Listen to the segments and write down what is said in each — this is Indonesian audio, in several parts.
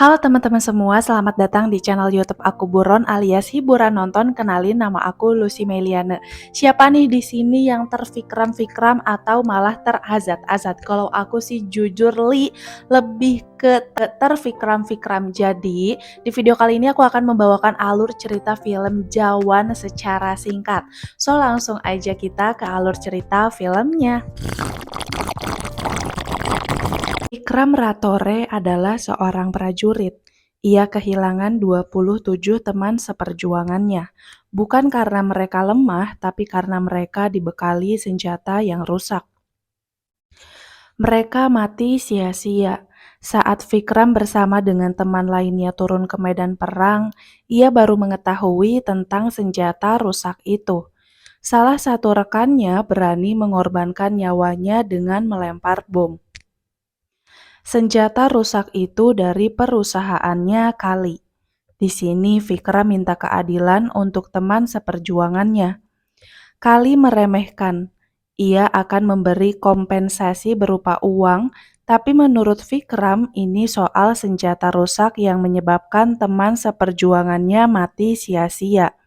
Halo teman-teman semua, selamat datang di channel YouTube aku Buron alias hiburan nonton. Kenalin, nama aku Lucy Meliana. Siapa nih di sini yang terfikram-fikram atau malah terazat-azat? Kalau aku sih jujur lebih ke terfikram-fikram. Jadi di video kali ini aku akan membawakan alur cerita film Jawan secara singkat. So langsung aja kita ke alur cerita filmnya. Vikram Ratore adalah seorang prajurit. Ia kehilangan 27 teman seperjuangannya, bukan karena mereka lemah, tapi karena mereka dibekali senjata yang rusak. Mereka mati sia-sia. Saat Vikram bersama dengan teman lainnya turun ke medan perang, ia baru mengetahui tentang senjata rusak itu. Salah satu rekannya berani mengorbankan nyawanya dengan melempar bom. Senjata rusak itu dari perusahaannya Kali. Di sini Vikram minta keadilan untuk teman seperjuangannya. Kali meremehkan. Ia akan memberi kompensasi berupa uang, tapi menurut Vikram ini soal senjata rusak yang menyebabkan teman seperjuangannya mati sia-sia.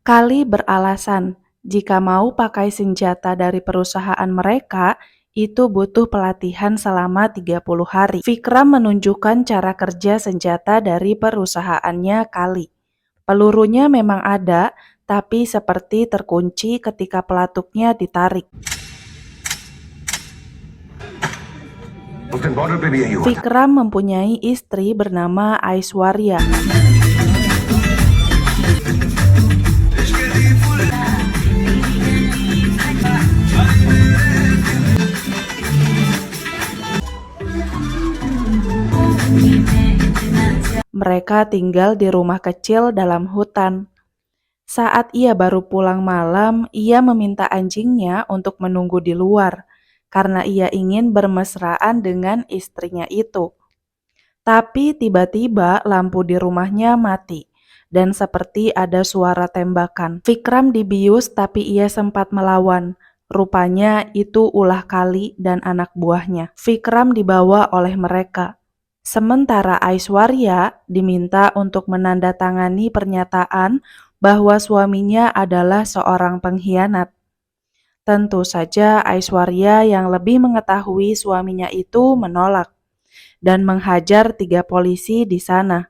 Kali beralasan, jika mau pakai senjata dari perusahaan mereka, itu butuh pelatihan selama 30 hari. Vikram menunjukkan cara kerja senjata dari perusahaannya Kali. Pelurunya memang ada, tapi seperti terkunci ketika pelatuknya ditarik. Vikram mempunyai istri bernama Aishwarya. Mereka tinggal di rumah kecil dalam hutan. Saat ia baru pulang malam, ia meminta anjingnya untuk menunggu di luar, karena ia ingin bermesraan dengan istrinya itu. Tapi tiba-tiba lampu di rumahnya mati, dan seperti ada suara tembakan. Vikram dibius tapi ia sempat melawan. Rupanya itu ulah Kali dan anak buahnya. Vikram dibawa oleh mereka. Sementara Aishwarya diminta untuk menandatangani pernyataan bahwa suaminya adalah seorang pengkhianat. Tentu saja Aishwarya yang lebih mengetahui suaminya itu menolak dan menghajar 3 polisi di sana.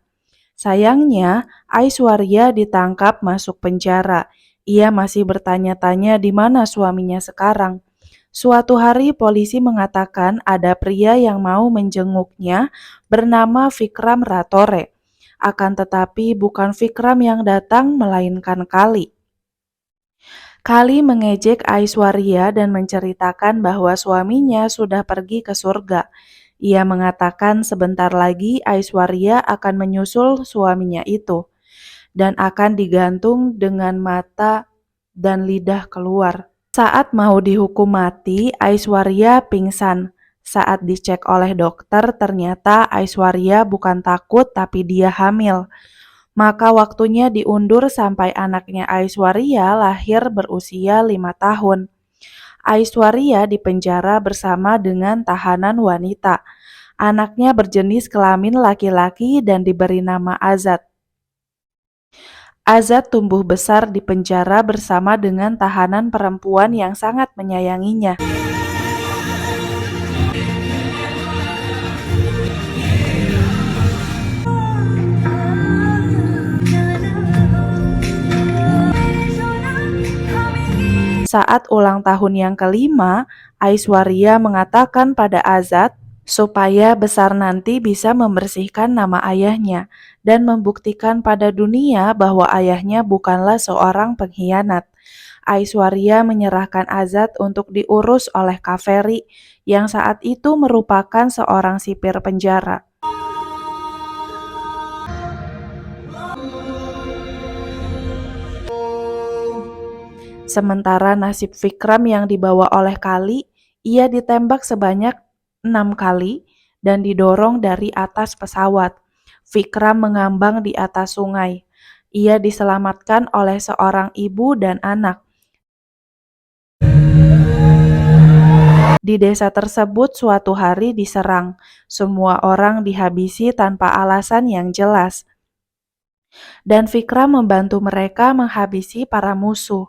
Sayangnya, Aishwarya ditangkap masuk penjara. Ia masih bertanya-tanya di mana suaminya sekarang. Suatu hari polisi mengatakan ada pria yang mau menjenguknya bernama Vikram Ratore. Akan tetapi bukan Vikram yang datang melainkan Kali. Kali mengejek Aishwarya dan menceritakan bahwa suaminya sudah pergi ke surga. Ia mengatakan sebentar lagi Aishwarya akan menyusul suaminya itu dan akan digantung dengan mata dan lidah keluar. Saat mau dihukum mati, Aishwarya pingsan. Saat dicek oleh dokter, ternyata Aishwarya bukan takut tapi dia hamil. Maka waktunya diundur sampai anaknya Aishwarya lahir berusia 5 tahun. Aishwarya dipenjara bersama dengan tahanan wanita. Anaknya berjenis kelamin laki-laki dan diberi nama Azad. Azad tumbuh besar di penjara bersama dengan tahanan perempuan yang sangat menyayanginya. Saat ulang tahun yang kelima, Aishwarya mengatakan pada Azad supaya besar nanti bisa membersihkan nama ayahnya dan membuktikan pada dunia bahwa ayahnya bukanlah seorang pengkhianat. Aishwarya menyerahkan Azad untuk diurus oleh Kaveri yang saat itu merupakan seorang sipir penjara. Sementara nasib Vikram yang dibawa oleh Kali, ia ditembak sebanyak 6 kali dan didorong dari atas pesawat. Vikram mengambang di atas sungai. Ia diselamatkan oleh seorang ibu dan anak. Di desa tersebut suatu hari diserang. Semua orang dihabisi tanpa alasan yang jelas. Dan Vikram membantu mereka menghabisi para musuh.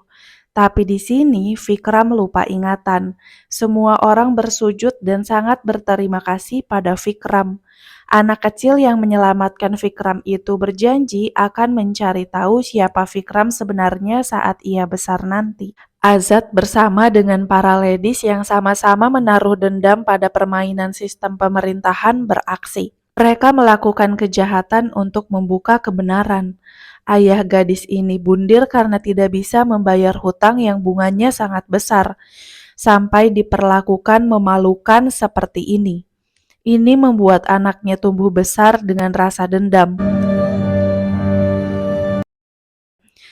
Tapi di sini Vikram lupa ingatan. Semua orang bersujud dan sangat berterima kasih pada Vikram. Anak kecil yang menyelamatkan Vikram itu berjanji akan mencari tahu siapa Vikram sebenarnya saat ia besar nanti. Azad bersama dengan para ladies yang sama-sama menaruh dendam pada permainan sistem pemerintahan beraksi. Mereka melakukan kejahatan untuk membuka kebenaran. Ayah gadis ini bundir karena tidak bisa membayar hutang yang bunganya sangat besar, sampai diperlakukan memalukan seperti ini. Ini membuat anaknya tumbuh besar dengan rasa dendam.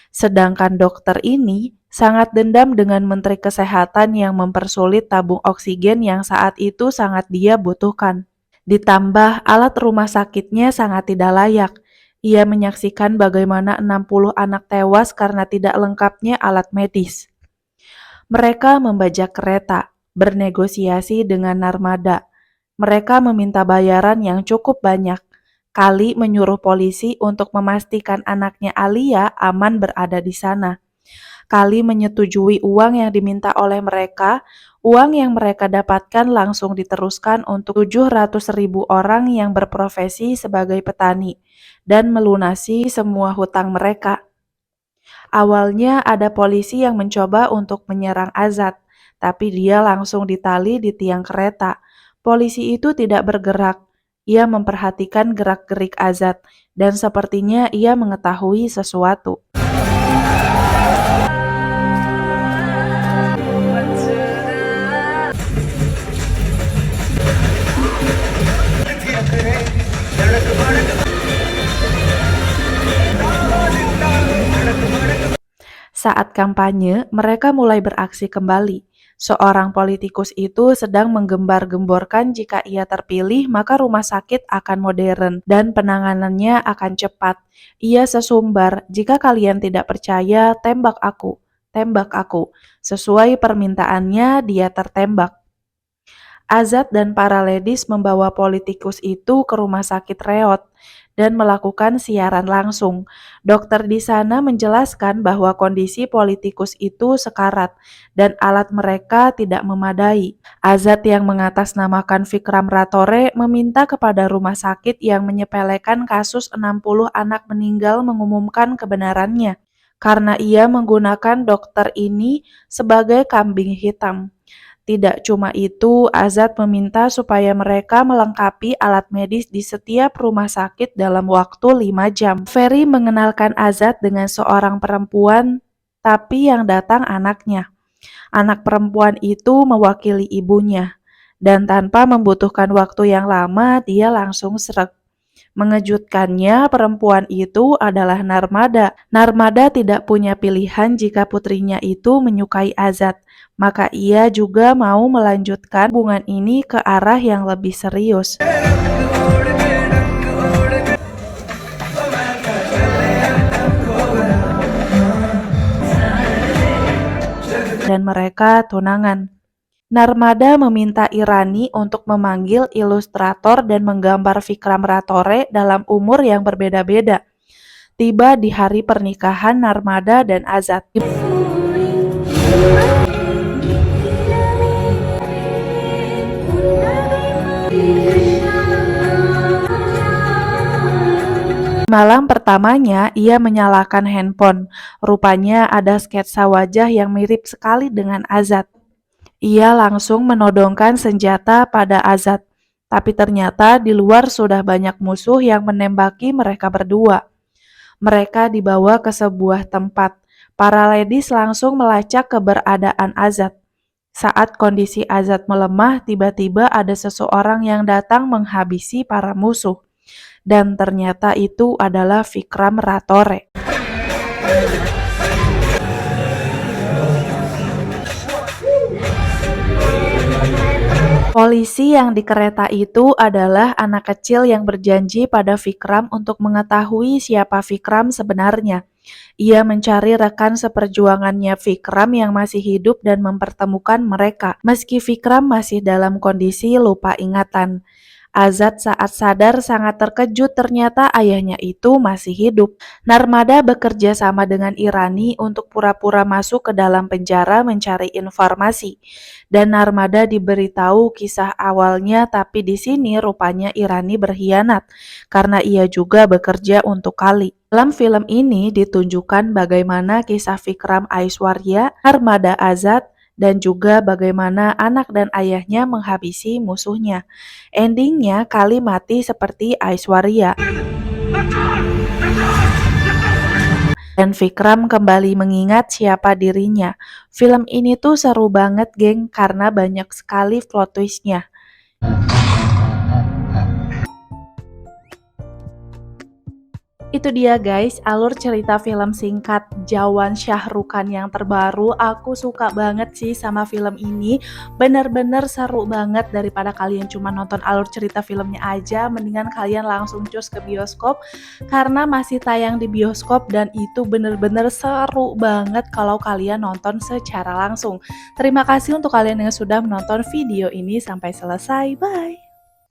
Sedangkan dokter ini sangat dendam dengan Menteri Kesehatan yang mempersulit tabung oksigen yang saat itu sangat dia butuhkan. Ditambah alat rumah sakitnya sangat tidak layak. Ia menyaksikan bagaimana 60 anak tewas karena tidak lengkapnya alat medis. Mereka membajak kereta, bernegosiasi dengan Narmada. Mereka meminta bayaran yang cukup banyak. Kali menyuruh polisi untuk memastikan anaknya Alia aman berada di sana. Kali menyetujui uang yang diminta oleh mereka. Uang yang mereka dapatkan langsung diteruskan untuk 700.000 orang yang berprofesi sebagai petani dan melunasi semua hutang mereka. Awalnya ada polisi yang mencoba untuk menyerang Azad, tapi dia langsung ditali di tiang kereta. Polisi itu tidak bergerak. Ia memperhatikan gerak-gerik Azad dan sepertinya ia mengetahui sesuatu. Saat kampanye, mereka mulai beraksi kembali. Seorang politikus itu sedang menggembar-gemborkan jika ia terpilih maka rumah sakit akan modern dan penanganannya akan cepat. Ia sesumbar, jika kalian tidak percaya, tembak aku, tembak aku. Sesuai permintaannya, dia tertembak. Azad dan para ladies membawa politikus itu ke rumah sakit Reot dan melakukan siaran langsung. Dokter di sana menjelaskan bahwa kondisi politikus itu sekarat dan alat mereka tidak memadai. Azad yang mengatasnamakan Vikram Ratore meminta kepada rumah sakit yang menyepelekan kasus 60 anak meninggal mengumumkan kebenarannya, karena ia menggunakan dokter ini sebagai kambing hitam. Tidak cuma itu, Azad meminta supaya mereka melengkapi alat medis di setiap rumah sakit dalam waktu 5 jam. Ferry mengenalkan Azad dengan seorang perempuan, tapi yang datang anaknya. Anak perempuan itu mewakili ibunya, dan tanpa membutuhkan waktu yang lama, dia langsung sreg. Mengejutkannya, perempuan itu adalah Narmada. Narmada tidak punya pilihan jika putrinya itu menyukai Azad, maka ia juga mau melanjutkan hubungan ini ke arah yang lebih serius. Dan mereka tunangan. Narmada meminta Irani untuk memanggil ilustrator dan menggambar Vikram Ratore dalam umur yang berbeda-beda. Tiba di hari pernikahan Narmada dan Azad. Malam pertamanya, ia menyalakan handphone. Rupanya ada sketsa wajah yang mirip sekali dengan Azad. Ia langsung menodongkan senjata pada Azad, tapi ternyata di luar sudah banyak musuh yang menembaki mereka berdua. Mereka dibawa ke sebuah tempat. Para ladies langsung melacak keberadaan Azad. Saat kondisi Azad melemah, tiba-tiba ada seseorang yang datang menghabisi para musuh. Dan ternyata itu adalah Vikram Ratore. Polisi yang di kereta itu adalah anak kecil yang berjanji pada Vikram untuk mengetahui siapa Vikram sebenarnya. Ia mencari rekan seperjuangannya Vikram yang masih hidup dan mempertemukan mereka, meski Vikram masih dalam kondisi lupa ingatan. Azad saat sadar sangat terkejut ternyata ayahnya itu masih hidup. Narmada bekerja sama dengan Irani untuk pura-pura masuk ke dalam penjara mencari informasi. Dan Narmada diberitahu kisah awalnya, tapi di sini rupanya Irani berkhianat karena ia juga bekerja untuk Kali. Dalam film ini ditunjukkan bagaimana kisah Vikram Aishwarya, Narmada Azad, dan juga bagaimana anak dan ayahnya menghabisi musuhnya. Endingnya Kali mati seperti Aishwarya. Dan Vikram kembali mengingat siapa dirinya. Film ini tuh seru banget geng karena banyak sekali plot twistnya. Itu dia guys, alur cerita film singkat Jawan Shah Rukh Khan yang terbaru. Aku suka banget sih sama film ini. Bener-bener seru banget, daripada kalian cuma nonton alur cerita filmnya aja. Mendingan kalian langsung cus ke bioskop karena masih tayang di bioskop dan itu bener-bener seru banget kalau kalian nonton secara langsung. Terima kasih untuk kalian yang sudah menonton video ini sampai selesai. Bye!